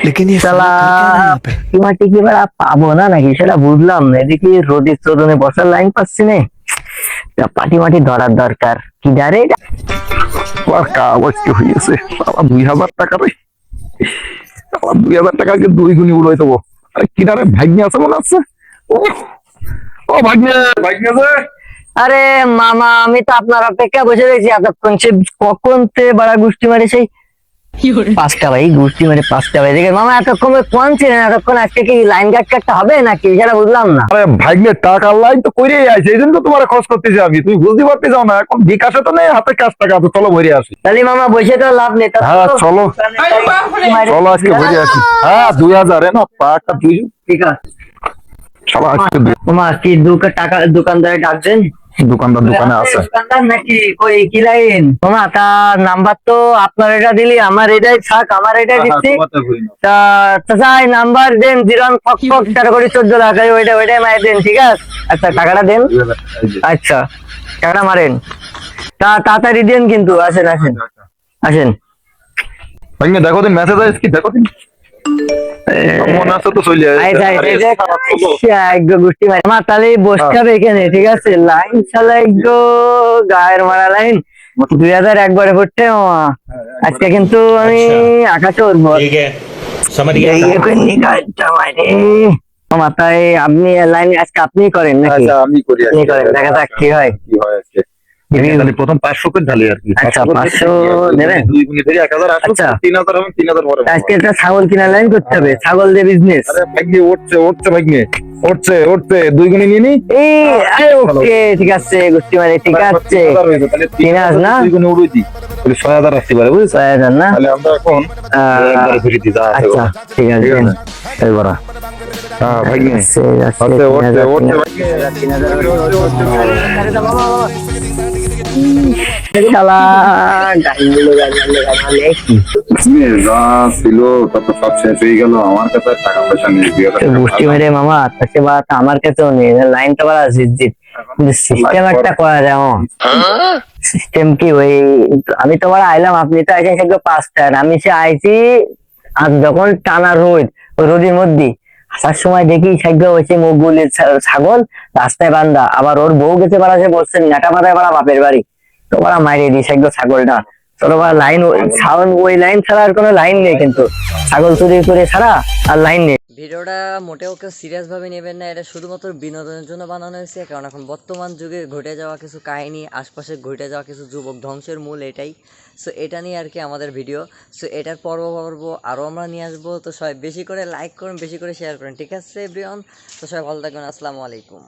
लेकिन ये শালা साला कर क्या रहा है यहाँ पे? টিমাটি কি এবার আর পাবো না নাকি সেটা বুঝলাম না। এদিকে রোদের চোদনে বসার লাইন পাচ্ছি না। পাটি মাটি ধরার দরকার কি জারে এটা। আওয়াজ কি হয়েছে? 2,000 টাকা রে, 2,000 টাকা আজকে দুই গুণি উড়াই দেবো। আরে কিনারে ভাগ্নে আছে মনে আছে। ও ও ভাগ্নে, ভাগ্নে আছে। আরে মামা আমি তো আপনার অপেক্ষা বসে রয়েছি এতক্ষণ, সে কখন তে বাড়া গুষ্টি মারে সেই 5টা ভাই, গুষ্টি মারে 5টা ভাই দেখে মামা এতক্ষণ কোন ছিলেন এতক্ষণ? আজকে কি লাইন কাট কাটতে হবে নাকি সেটা বুঝলাম না। আরে ভাগ্নে টাকার লাইন তো করেই আছে, এই জন্য তো তোমার খরচ করতেছি আমি, তুমি বুঝতে পারতে যাও না। এখন বিকাশে তো নেই হাতে, কাজ টাকা আছে, চলো ভরে আসি। তাহলে মামা বসে তো লাভ নেই। হ্যাঁ চলো, চলো আজকে ভরে আসি। হ্যাঁ 2,000 না টাকা, দুই ঠিক আছে চলো আজকে মামা। কি টাকা দোকানদারে ডাকছেন? দোকানদার দোকানে আছে। দোকানদার নাকি কই কি লাইন? মামা তার নাম্বার তো আপনার এটা দিলি, আমার এটাই থাক, আমার এটাই দিচ্ছি। তা চাচা নাম্বার দেন, 01 ফক ফক 14 লাখ ওইটাই মাই দেন, ঠিক আছে? আচ্ছা টাকাটা দেন। আচ্ছা টাকাটা মারেন, তাড়াতাড়ি দেন কিন্তু। আসেন আসেন আসেন। ভাগ্নে দেখো দিন মেসেজ আছে কি, দেখো দিন মনে আছে তো চলে গোষ্ঠী ভাই আমার তাহলে বসতে হবে এখানে, ঠিক আছে? লাইন শালা একটু গায়ের মারা লাইন, 2,000 একবারে পড়ছে মামা। আজকে কিন্তু আমি আকাশে উঠবো মামা। তাই আপনি লাইন আজকে আপনি করেন নাকি? আমি করি, আপনি করেন, দেখা যাক কি হয়। কি হয় আজকে। প্রথম 500 করে ঢালি আর কি। আচ্ছা 500 দেবেন। দুই গুণি ধরে 1,000 আসলো, আচ্ছা 3,000 আমি 3,000 পরে আজকে একটা ছাগল কিনা লাইন করতে হবে, ছাগল দিয়ে বিজনেস। আরে ভাগ্নে উঠছে উঠছে, ভাগ্নে উঠছে উঠছে, দুই গুণি নিয়ে নি। ওকে ঠিক আছে গোষ্ঠী মানে, ঠিক আছে। 3,000 না, দুই গুণি উড়ুই দি, 6,000 আসতে পারে বুঝছো? 6,000 না। তাহলে আমরা এখন একবারে ফিরে দিই, যা আছে আচ্ছা ঠিক আছে এইবার। হ্যাঁ ভাগ্নে উঠছে উঠছে উঠছে ভাগ্নে। শালা গাইলো কি যা ছিল তা তো সব শেষ হয়ে গেল, আমার কাছে আর টাকা পয়সা নেই। গোষ্ঠী মেরে মামা, তাকে বা আমার কাছেও নেই। লাইনটা বলা জিত, কিন্তু সিস্টেম একটা করা যায়। সিস্টেম কি ওই আমি তোমার আইলাম, আপনি তো আইসেন সেগুলো 5টার, আমি সে আইছি আর যখন টানা রোদ, ওই রোদের মধ্যে আসার সময় দেখি সেগুলো হয়েছে মুগুলের ছাগল রাস্তায় বান্ধা। আবার ওর বউ গেছে পারা, সে বলছেন নাটা মাথায় পাড়া বাপের বাড়ি, তো ওরা মাইরে দিই সেগুলো ছাগলটা। চলো লাইন ছাগল, ওই লাইন ছাড়া আর কোনো লাইন নেই, কিন্তু ছাগল চুরি করে ছাড়া আর লাইন নেই। ভিডিওটা মোটেও কেউ সিরিয়াস ভাবে নেবেন না, এটা শুধুমাত্র বিনোদনের জন্য বানানো হয়েছে। কারণ এখন বর্তমান যুগে ঘটে যাওয়া কিছু কাহিনী, আশপাশে ঘটে যাওয়া কিছু যুবক ধ্বংসের মূল এটাই। সো এটা নিয়ে আর কি আমাদের ভিডিও। সো এটার পর্ব আরও আমরা নিয়ে আসবো। তো সবাই বেশি করে লাইক করুন, বেশি করে শেয়ার করুন, ঠিক আছে এভরিওয়ান? তো সবাই ভালো থাকবেন, আসসালামু আলাইকুম।